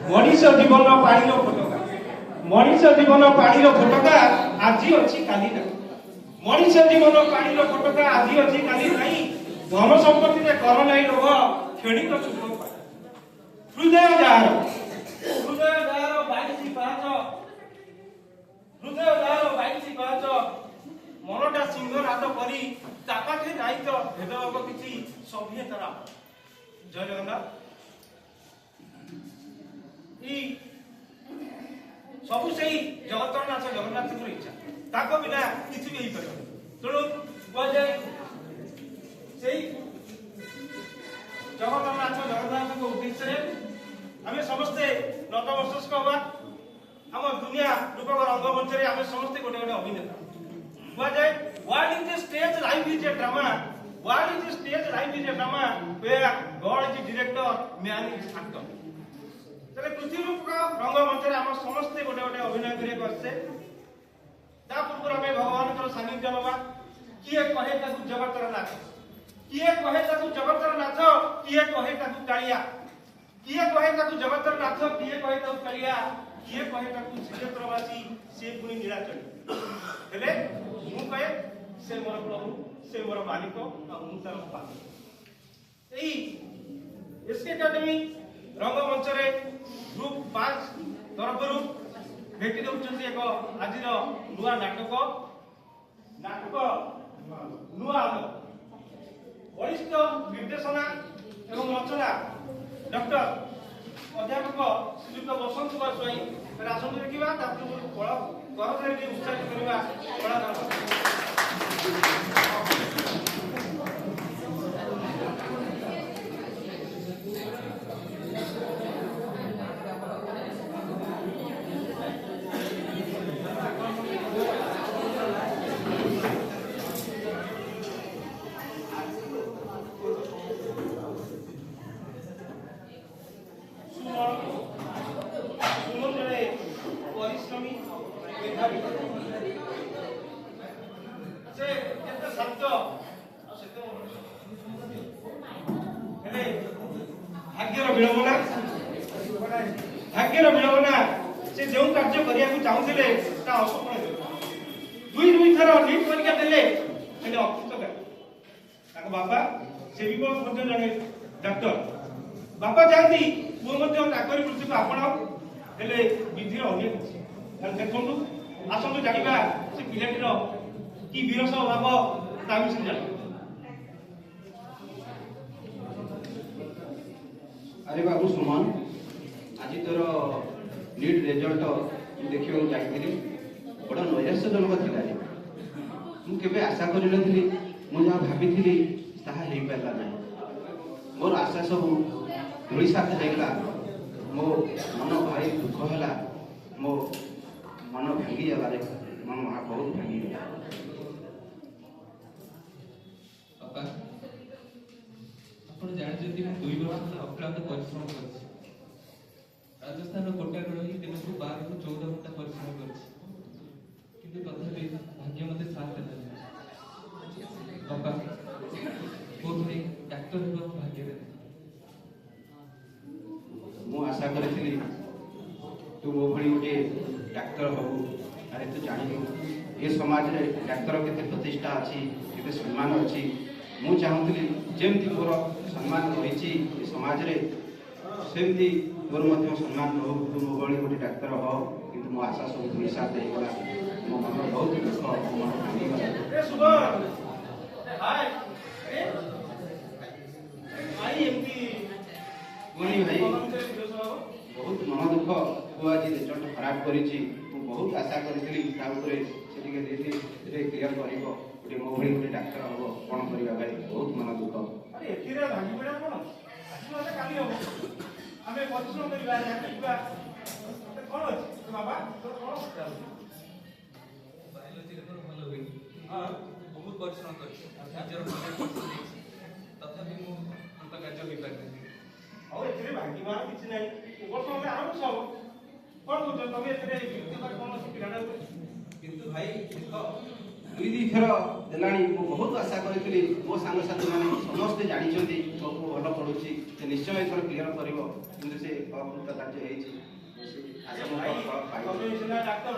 मनीष जीवन पानी फटका मनीष जीवन पानी फटका आज अच्छी काली ना मनीष जीवन पानी फटका आज अच्छी काली नहीं धन संपत्ति में कर नहीं लोभ क्षणिक सुख हृदय जार 22 पाँच मनटा सिंहनाद करी तापाखे नाई तो भेदभाव किसी सभ्यतार जय जगन्नाथ सबू से जगतरनाथ जगन्नाथ इच्छा ताको बिना किसी भी तेणु कहुए से जगतरनाथ जगन्नाथ उद्देश्य आम समस्ते नतमस्तक हवा आम दुनिया रूपक रंगमंच आम समस्ते गोटे गोटे अभिनेता कहुए what is the stage life is a drama what is the stage life is a drama where God is director man is actor तेरे पृथ्वी रूपक रंगमंच आम समस्ते गोटे गोटे अभिनय करते पूर्व आम भगवान सानिध्य नवा किए कहे जगतर नाथ किए कहे जगतर नाथ किए कहे कालिया किए कहे जगतर नाथ किए कहे कालिया किए कहे श्रीक्षेत्रवासी से पुणी नीलाचल हेले मु कहे से मोर प्रभु से मोर मालिक तार पात्र एसके एकाडेमी रंगमंच ग्रुप 5 तरफ भेटी दौरान एक आज नुआ नाटक नुआ वरिष्ठ निर्देशना एवं रचना डॉक्टर अध्यापक श्रीयुक्त बसंत कुमार स्वाई आसन देखा करधारी उत्साहित करवा कलाकार भाग्यर विड़ंबना से जो कार्य करने चाहूले असफल दुई थर नीट परीक्षा देले अकृत बापा से भी जड़े डॉक्टर बापा चाहती पुओ चाकरी वृत्ति को आपणाऊ हेले विधिर अनेक देखु आसतु जाना से पिलाटीर कि विरस भाव ता विषय जान अरे बाबू सुमन आज तोर नीट रिजल्ट देखा जाइली बड़ा नैराश्यजनक थिला मुझे आशा कर जहाँ भाभी ताहा हो पारा ना मोर आशा सब धूली साथ होगा मो मन भारी दुख है मो मन भांगी गला मन बहुत भांगी गला जानी 2 वर्ष अक्लांत परिश्रम कर राजस्थान कोटा रही दिन को 12 ରୁ 14 घंटा परिश्रम कर तथापि भाग्य मत साथ बापा बहुत डाक्तर भाग्य मु आशा करी तू मो भली गोटे डाक्तर हबू अरे तू जानु ये समाज रे डाक्तर केते प्रतिष्ठा अच्छी केते सम्मान अच्छी मु चाहूली जमती मोर सम्मान रही समाज रे सेमती मोर मध्य सम्मान हो तू मो भली गोटे डाक्तर हो किंतु मो आशा सब दुई साथ होगला मो मन बहुत दुख मन भांगी गला हाय भाई एमती कोनी भाई बहुत मन दुख तू आज रिजल्ट खराब करिछि तू बहुत आशा करिथिली ता ऊपर से क्लियर करिवो गोटे मो भली गोटे डाक्तर हो कोन करिवा भाई बहुत मन दुख अरे एथिरे भागी बेडा कोन आज मते काली हो हमें परिश्रम करिवा जानिबा कोन अछि बाबा तो कोन बायोलॉजी रे भलो होई हां बहुत परिश्रम करछि निजर तथापि मु अंत कार्य होई पारछि और एथिरे भागी मार किछ नै वर्ष में आराम सब कोन बुझ तमे एथिरे व्यक्तिगत कोन पिलाडा किंतु भाई देखो दुई थर देलाणी मु बहुत आशा करी मो सांग साथी मैंने समस्ते जानी ସବୁ ଭଲ ପଢୁଛି ସେ ନିଶ୍ଚୟ ଏଥର କ୍ଲିୟର କରିବ କିନ୍ତୁ ସେ ଅକୃତ କାର୍ଯ୍ୟ ହେଇଛି ଆଶା ମୁଁ ପାଇବି। ତମେ ସିନା ଡାକ୍ତର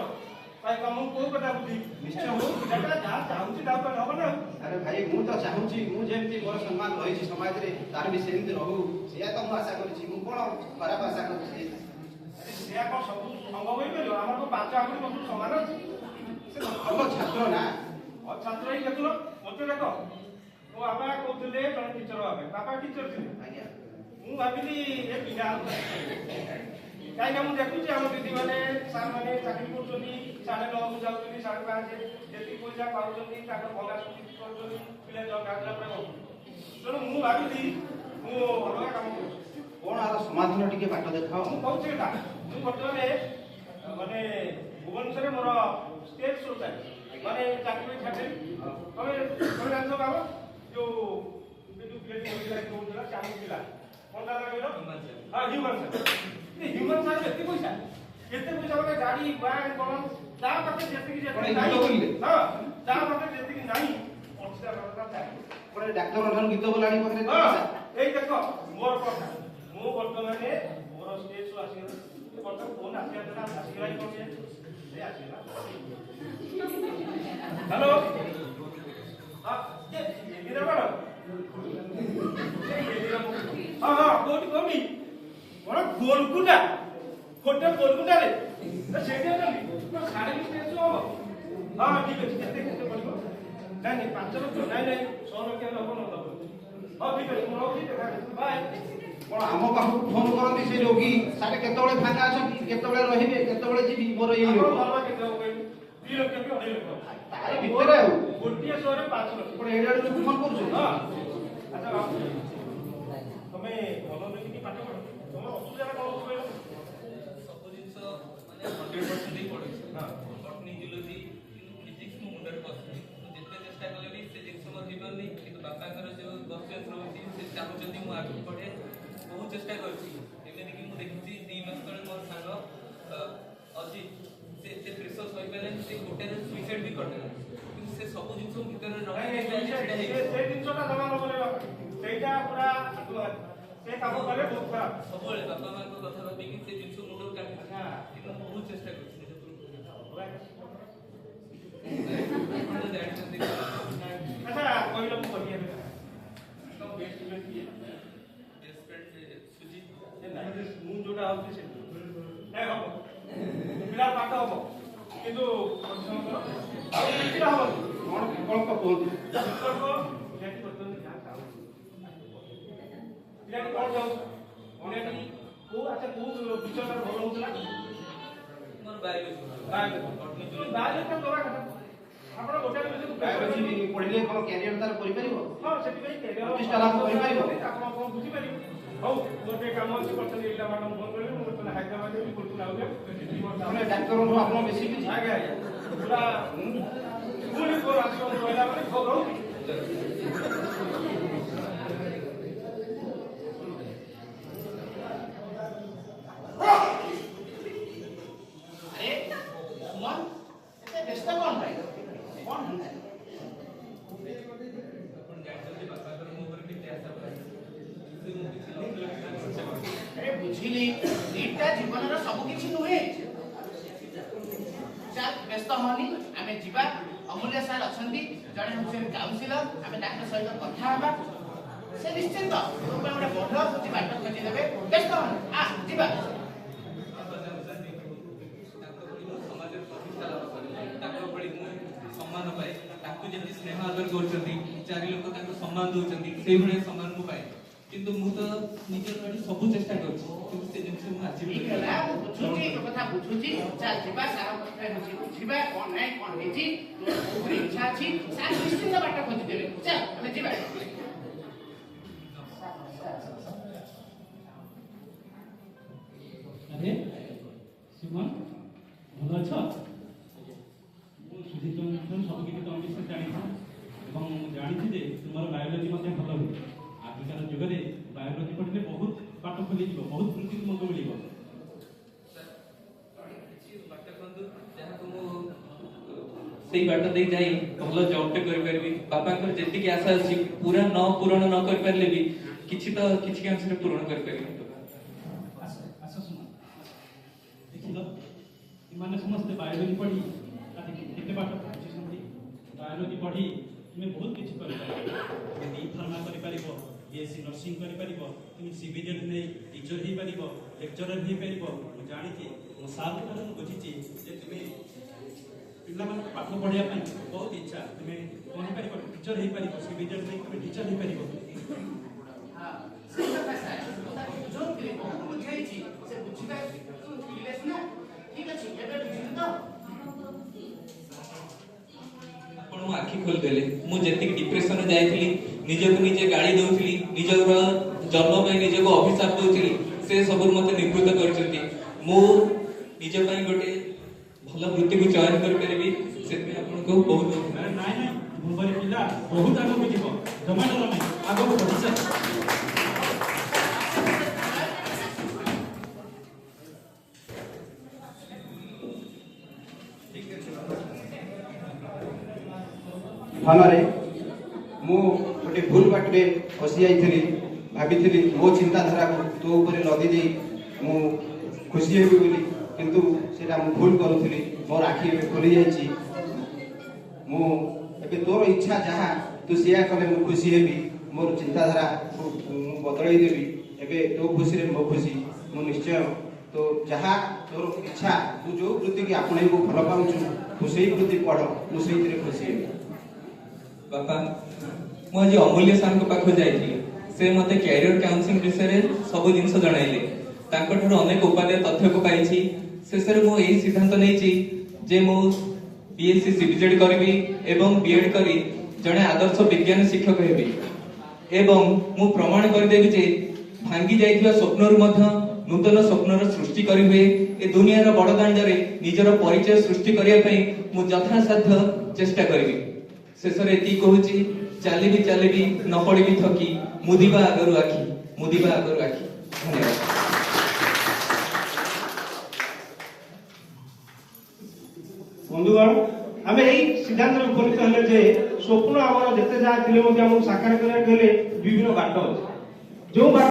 ଭାଇ ତମକୁ କୋଉ କଥା ବୁଝି ନିଶ୍ଚୟ ଯାହା ଚାହୁଁଛି ତା ଉପରେ ହବ ନା। ଆରେ ଭାଇ ମୁଁ ତ ଚାହୁଁଛି ମୁଁ ଯେମିତି ମୋର ସମ୍ମାନ ରହିଛି ସମାଜରେ ତାର ବି ସେମିତି ରହୁ ସେଇଆ ତ ମୁଁ ଆଶା କରିଛି ମୁଁ କଣ ଖରାପ ଆଶା କରିଛି। ସେୟା କଣ ସବୁ ସମ୍ଭବ ହେଇପାରିବ ଆମର ତ 5 ଆଙ୍ଗୁଳି ସବୁ ସମାନ ଅଛି। ସେ ଭଲ ଛାତ୍ର ନା ଛାତ୍ର ହିଁ ଦେଖୁନ ମତେ ଦେଖ ମୋ ବାପା କହୁଥିଲେ ଜଣେ ଟିଚର ହେବା ପାଇଁ ବାପା ଟିଚର ଥିଲେ ଆଜ୍ଞା ମୁଁ ଭାବିଲି ଏ ପିଲା କାହିଁକିନା ମୁଁ ଦେଖୁଛି ଆମ ଦିଦି ମାନେ ସାର୍ ମାନେ ଚାକିରି କରୁଛନ୍ତି 9:30 ଯାଉଛନ୍ତି 5:30 ଯେତିକି ପଇସା ପାଉଛନ୍ତି ତାଙ୍କ ଭଙ୍ଗା ସୁଜି କରୁଛନ୍ତି ପିଲା ଗାଡ଼ିଲା ପରେ ତେଣୁ ମୁଁ ଭାବିଲି ମୁଁ ଅଲଗା କାମ କରୁଛି କଣ ଆର ସମାଧାନ ଟିକେ ବାଟ ଦେଖାଅ। ମୁଁ କହୁଛି ଏଇଟା ମୁଁ ବର୍ତ୍ତମାନ ମାନେ ଭୁବନେଶ୍ୱରରେ ମୋର ଷ୍ଟେଜ ଶୋ ଚାଲିଛି ମାନେ ଚାକିରି ଛାଡ଼ିଲି ତମେ ଜାଣିଛ ବାବା ଯୋଉ କହୁଥିଲା ଚାଲୁ ପିଲା କଣ ତା କହିଲ ହଁ ହ୍ୟୁମାନ ସାର୍ କେତେ ପଇସା ମାନେ ଗାଡି ବ୍ୟାଙ୍କ କଣ ତା ପାଖରେ ଯେତିକି ନାହିଁ ହଁ ତା ପାଖରେ ଯେତିକି ନାହିଁ ଡାକ୍ତର ଠାରୁ ଗୀତ ବୋଲାଣି ପାଖରେ ଏଇ ଦେଖ ମୋର କଥା ମୁଁ ବର୍ତ୍ତମାନ ମୋର ଷ୍ଟେଜ ଶୋ ଆସିଗଲା ବର୍ତ୍ତମାନ ଫୋନ ଆସିଗଲା କଣ ସେ ଆସିଗଲା ହ୍ୟାଲୋ କୋଉଠି କଣ ଗୋଲକୁଣ୍ଡା ହୋଟେଲ ଗୋଲକୁଣ୍ଡାରେ ସେଇଠି ଅଛନ୍ତି ସାଢେ ହବ ହଁ ଠିକ ଅଛି କେତେ ପଡିବ ନାଇଁ 5 ଲକ୍ଷ ନାଇଁ 100 ଲକ୍ଷ ହବ ନ ହବ ହଁ ଠିକ ଅଛି ମୁଁ ରହୁଛି ବାଏ। କଣ ଆମ ପାଖକୁ ଫୋନ କରନ୍ତି ସେ ରୋଗୀ ସାର୍ କେତେବେଳେ ଫାଙ୍କା ଅଛନ୍ତି କେତେବେଳେ ରହିବେ କେତେବେଳେ ଯିବି ମୋର ଏଇ ରୋଗ କେତେ ହବ 2 ଲକ୍ଷ କି 2.5 ଲକ୍ଷ ତାରି ଭିତରେ ଆଉ ଗୋଟିଏ ଶୋରେ 5 ଲକ୍ଷ କଣ ଏଇଟା ଲୋକ ଫୋନ କରୁଛନ୍ତି। ହଁ ଆଚ୍ଛା ବାବୁ ତମେ ଭଲ ଦେଖିକି ପାଠ ପଢ ତମର ଅସୁବିଧା କଣ କହିଲ ସବୁ ଜିନିଷ ମାନେ 100% ହିଁ ପଢୁଛି ବଟନି ଜୁଲୋଜି ଫିଜିକ୍ସ ମୋ ମୁଣ୍ଡରେ ପଶୁନି ମୁଁ ଯେତେ ଚେଷ୍ଟା କଲେ ବି ସେ ଜିନିଷ ମୋର ହେଇପାରୁନି କିନ୍ତୁ ବାପାଙ୍କର ଯୋଉ ବର୍ଷିୟସ ରହୁଛି ସେ ଚାହୁଁଛନ୍ତି ମୁଁ ଆଗକୁ ପଢେ ବହୁତ ଚେଷ୍ଟା କରୁଛି ଏମିତିକି ମୁଁ ଦେଖିଛି 2 ମାସ ତଳେ ମୋର ସାଙ୍ଗ ଅଜିତ ସେ ଏତେ ପ୍ରେସର ସହିପାରିଲେନି ସେ ଗୋଟେରେ ସୁଇସାଇଡ୍ ବି କରିଦେଲା କିନ୍ତୁ ସେ ସବୁ ଜିନିଷ ଭିତରେ ସେ ଜିନିଷଟା ଜମା ନବନି ସେଇଟା ପୁରା ସେ କାମ କଲେ ବହୁତ ଖରାପ ସବୁବେଳେ ବାପା ମାଙ୍କ କଥା ଭାବିକି ସେ ଜିନିଷ ମୁଣ୍ଡରୁ କାଟି କିନ୍ତୁ ମୁଁ ବହୁତ ଚେଷ୍ଟା କରୁଛି ଜାଣିଛନ୍ତି ଆଚ୍ଛା କହିଲ ମୁଁ କହିବି ତମ ବେଷ୍ଟ ଫ୍ରେଣ୍ଡ କିଏ ବେଷ୍ଟ ଫ୍ରେଣ୍ଡ ସୁଜିତ ମୁଁ ଯୋଉଟା ହଉଛି ସେ ହବ ପିଲା ପାଠ ହବ କିନ୍ତୁ ପରିଶ୍ରମ କର ଆଉ ପିଲା ହବନି କଣ ବିକଳ୍ପ କୁହନ୍ତୁ। ପିଲାଟି କଣ ଚାହୁଁଛୁ ପିଲାଟି କୋଉ ଆଚ୍ଛା କୋଉ ବିଷୟଟା ଭଲ ହଉଥିଲା ମୋର ବାୟୋଲୋଜି ଦବା କଥା ଆପଣ ଗୋଟେ ବାୟୋଲୋଜି ପଢିଲେ କଣ କ୍ୟାରିୟର ତାର କରିପାରିବ ହଁ ସେଥିପାଇଁ ପ୍ରତିଷ୍ଠା ଲାଭ କରିପାରିବ ଆପଣ କଣ ବୁଝିପାରିବେ ହଉ ମୋର ଟିକେ କାମ ଅଛି ବର୍ତ୍ତମାନ ଏଇଟା ମ୍ୟାଡ଼ାମ ଫୋନ କରିବେ ମୁଁ ବର୍ତ୍ତମାନ ହାଇଦ୍ରାବାଦ ଯିବି କୋଲକାତା ମାନେ ଡାକ୍ତରଠୁ ଆପଣ ବେଶୀ କିଛି ଆଜ୍ଞା ପୁରା ପୁଣି କୋର ଆସିବ ରହିଲା ପରେ ରହୁଛି ବୁଝିଲି ଏଇଟା ଜୀବନର ସବୁ କିଛି ନୁହେଁ ଚାଲ ବ୍ୟସ୍ତ ହନି ଆମେ ଯିବା ଅମୂଲ୍ୟ ସାର୍ ଅଛନ୍ତି ଜଣେ ହେଉଛନ୍ତି କାଉନସିଲର ଆମେ ତାଙ୍କ ସହିତ କଥା ହେବା ସେ ନିଶ୍ଚିନ୍ତ ଗୋଟେ ବଢ ଖୋଜି ବାଟ ଖୋଜି ଦେବେ ବ୍ୟସ୍ତ ହନି ଯିବା ସମାଜରେ ପ୍ରତିଷ୍ଠା ଲାଭ କରେ ତାଙ୍କ ଭଳି ମୁଁ ସମ୍ମାନ ପାଏ ତାକୁ ଯେମିତି ସ୍ନେହ ଆଦର କରୁଛନ୍ତି 4 ଲୋକ ତାଙ୍କୁ ସମ୍ମାନ ଦଉଛନ୍ତି ସେଇଭଳିଆ ସମ୍ମାନ ମୁଁ ପାଏ କିନ୍ତୁ ମୁଁ ତ ନିଜର ଆଡୁ ସବୁ ଚେଷ୍ଟା କରୁଛି କିନ୍ତୁ ସେ ଜିନିଷ ମୁଁ ଆଜି ବୁଝୁଛି କଥା ବୁଝୁଛି ଚାଲ ଯିବା ସାର୍ ବୁଝିବା କଣ ନାହିଁ କଣ ହେଇଛି କୋଉଠି ଇଚ୍ଛା ଅଛି ସାର୍ ନିଶ୍ଚିନ୍ତ ବାଟ ଖୋଜି ଦେବେ ଚାଲ ଆମେ ଯିବା ଆରେ ସୁମନ ଭଲ ଅଛ ମୁଁ ସୁଜିତ ସବୁ କିଛି ତମ ବିଷୟରେ ଜାଣିଛି ଏବଂ ଜାଣିଛି ଯେ ତୁମର ବାୟୋଲୋଜି ମଧ୍ୟ ଭଲ ହୁଏ ଆଜିକାର ଯୁଗରେ ବାୟୋଲୋଜି ପଢ଼ିଲେ ବହୁତ ବାଟ ଖୋଲିଯିବ ବହୁତ ବୃତ୍ତି ତୁମକୁ ମିଳିବ ସେଇ ବାଟ ଦେଇ ଯାଇ ଭଲ ଜବଟେ କରିପାରିବି ବାପାଙ୍କର ଯେତିକି ଆଶା ଅଛି ପୁରା ପୂରଣ ନ କରିପାରିଲେ ବି କିଛି ତ କିଛି କାଂଶରେ ପୂରଣ କରିପାରିବି। ଆସ ଶୁଣ ଦେଖିଲ ଏମାନେ ସମସ୍ତେ ବାୟୋଲୋଜି ପଢ଼ି କେତେ ପାଠ ପଢ଼ିଛନ୍ତି। ବାୟୋଲୋଜି ପଢ଼ି ତୁମେ ବହୁତ କିଛି କରିପାରିବ। ତୁମେ ଡିଫାର୍ମା କରିପାରିବ, ବିଏସସି ନର୍ସିଂ କରିପାରିବ, ତୁମେ ସିଭିଜେଡ୍ ନେଇ ଟିଚର ହେଇପାରିବ, ଲେକ୍ଚରର ହେଇପାରିବ। ମୁଁ ଜାଣିଛି ମୋ ସାର୍ ଠାରୁ ମୁଁ ବୁଝିଛି ଯେ ତୁମେ ପିଲାମାନଙ୍କୁ ପାଠ ପଢ଼ିବା ପାଇଁ ବହୁତ ଇଚ୍ଛା। ତୁମେ କ'ଣ ହେଇପାରିବ? ଟିଚର ହେଇପାରିବ, ସିଭିଜେଡ୍ ନେଇ ତୁମେ ଟିଚର ହେଇପାରିବ। ହଁ, ସେଇ କଥା ସାର୍। ମୁଁ ତାକୁ ବୁଝଉଥିଲି, ବହୁତ ବୁଝେଇଛି, ସେ ବୁଝିପାରିଲେ ସିନା। ଠିକ୍ ଅଛି, ଏବେ ବୁଝିଲି ତ? ଆପଣ ମୋ ଆଖି ଖୋଲିଦେଲେ। ମୁଁ ଯେତିକି ଡିପ୍ରେସନରେ ଯାଇଥିଲି, ନିଜକୁ ନିଜେ ଗାଳି ଦଉଥିଲି, ନିଜର ଜନ୍ମ ପାଇଁ ନିଜକୁ ଅଭିଶାପ ଦଉଥିଲି, ସେ ସବୁରୁ ମତେ ନିବୃତ୍ତ କରିଛନ୍ତି। ମୁଁ ନିଜ ପାଇଁ ଗୋଟେ ଭଲ ବୃତ୍ତିକୁ ଚୟନ କରିପାରିବି, ସେଥିପାଇଁ ଆପଣଙ୍କୁ ବହୁତ ନାଇଁ ନାଇଁ, ମୁମ୍ବାଇ ପିଲା ବହୁତ ଆଗକୁ ଯିବ। ଜମା ଡର ନାହିଁ, ଆଗକୁ ବଢିଚାଲ। ଫଳରେ ମୁଁ ଗୋଟେ ଭୁଲ ବାଟରେ ଫସି ଯାଇଥିଲି। ଭାବିଥିଲି ମୋ ଚିନ୍ତାଧାରାକୁ ତୋ ଉପରେ ଲଦି ଦେଇ ମୁଁ ଖୁସି ହେବି ବୋଲି, କିନ୍ତୁ ସେଇଟା ମୁଁ ଭୁଲ କରୁଥିଲି। ମୋର ଆଖି ଏବେ ଖୋଲି ଯାଇଛି। ମୁଁ ଏବେ ତୋର ଇଚ୍ଛା ଯାହା ତୁ ସେଇଆ କଲେ ମୁଁ ଖୁସି ହେବି। ମୋର ଚିନ୍ତାଧାରାକୁ ମୁଁ ବଦଳେଇ ଦେବି। ଏବେ ତୋ ଖୁସିରେ ମୋ ଖୁସି। ମୁଁ ନିଶ୍ଚୟ ତୋ ଯାହା ତୋର ଇଚ୍ଛା, ତୁ ଯେଉଁ ବୃତ୍ତିକି ଆପଣେଇକୁ ଭଲ ପାଉଛୁ, ତୁ ସେଇ ବୃତ୍ତି ପଢ଼, ମୁଁ ସେଇଥିରେ ଖୁସି ହେବି। ବାପା, ମୁଁ ଆଜି ଅମୂଲ୍ୟ ସାର୍ଙ୍କ ପାଖକୁ ଯାଇଥିଲି। ସେ ମତେ କ୍ୟାରିୟର କାଉନସିଲିଂ ବିଷୟରେ ସବୁ ଜିନିଷ ଜଣାଇଲେ। ତାଙ୍କଠାରୁ ଅନେକ ଉପାଦେୟ ତଥ୍ୟକୁ ପାଇଛି। ଶେଷରେ ମୁଁ ଏହି ସିଦ୍ଧାନ୍ତ ନେଇଛି ଯେ ମୁଁ ବିଏସସି ସିଭିଜେଡ୍ କରିବି ଏବଂ ବିଏଡ୍ କରି ଜଣେ ଆଦର୍ଶ ବିଜ୍ଞାନ ଶିକ୍ଷକ ହେବି। ଏବଂ ମୁଁ ପ୍ରମାଣ କରିଦେବି ଯେ ଭାଙ୍ଗି ଯାଇଥିବା ସ୍ୱପ୍ନରୁ ମଧ୍ୟ ନୂତନ ସ୍ୱପ୍ନର ସୃଷ୍ଟି କରିହୁଏ। ଏ ଦୁନିଆର ବଡ଼ ଦାଣ୍ଡରେ ନିଜର ପରିଚୟ ସୃଷ୍ଟି କରିବା ପାଇଁ ମୁଁ ଯଥାସାଧ୍ୟ ଚେଷ୍ଟା କରିବି। ଶେଷରେ ଏତିକି କହୁଛି, ଚାଲିବି ଚାଲିବି ନ ପଡ଼ିବି ଥକି, ମୁଦିବା ଆଗରୁ ଆଖି, ମୁଦିବା ଆଗରୁ ଆଖି। ଧନ୍ୟବାଦ। ବନ୍ଧୁଗଣ, ଆମେ ଏଇ ସିଦ୍ଧାନ୍ତରେ ଉପନୀତ ହେଲେ ଯେ ସ୍ୱପ୍ନ ଆମର ଯେତେ ଯାହା ଥିଲେ ମଧ୍ୟ ଆମକୁ ସାକାର କରିବାକୁ ହେଲେ ବିଭିନ୍ନ ବାଟ ଅଛି। ଯେଉଁ ବାଟ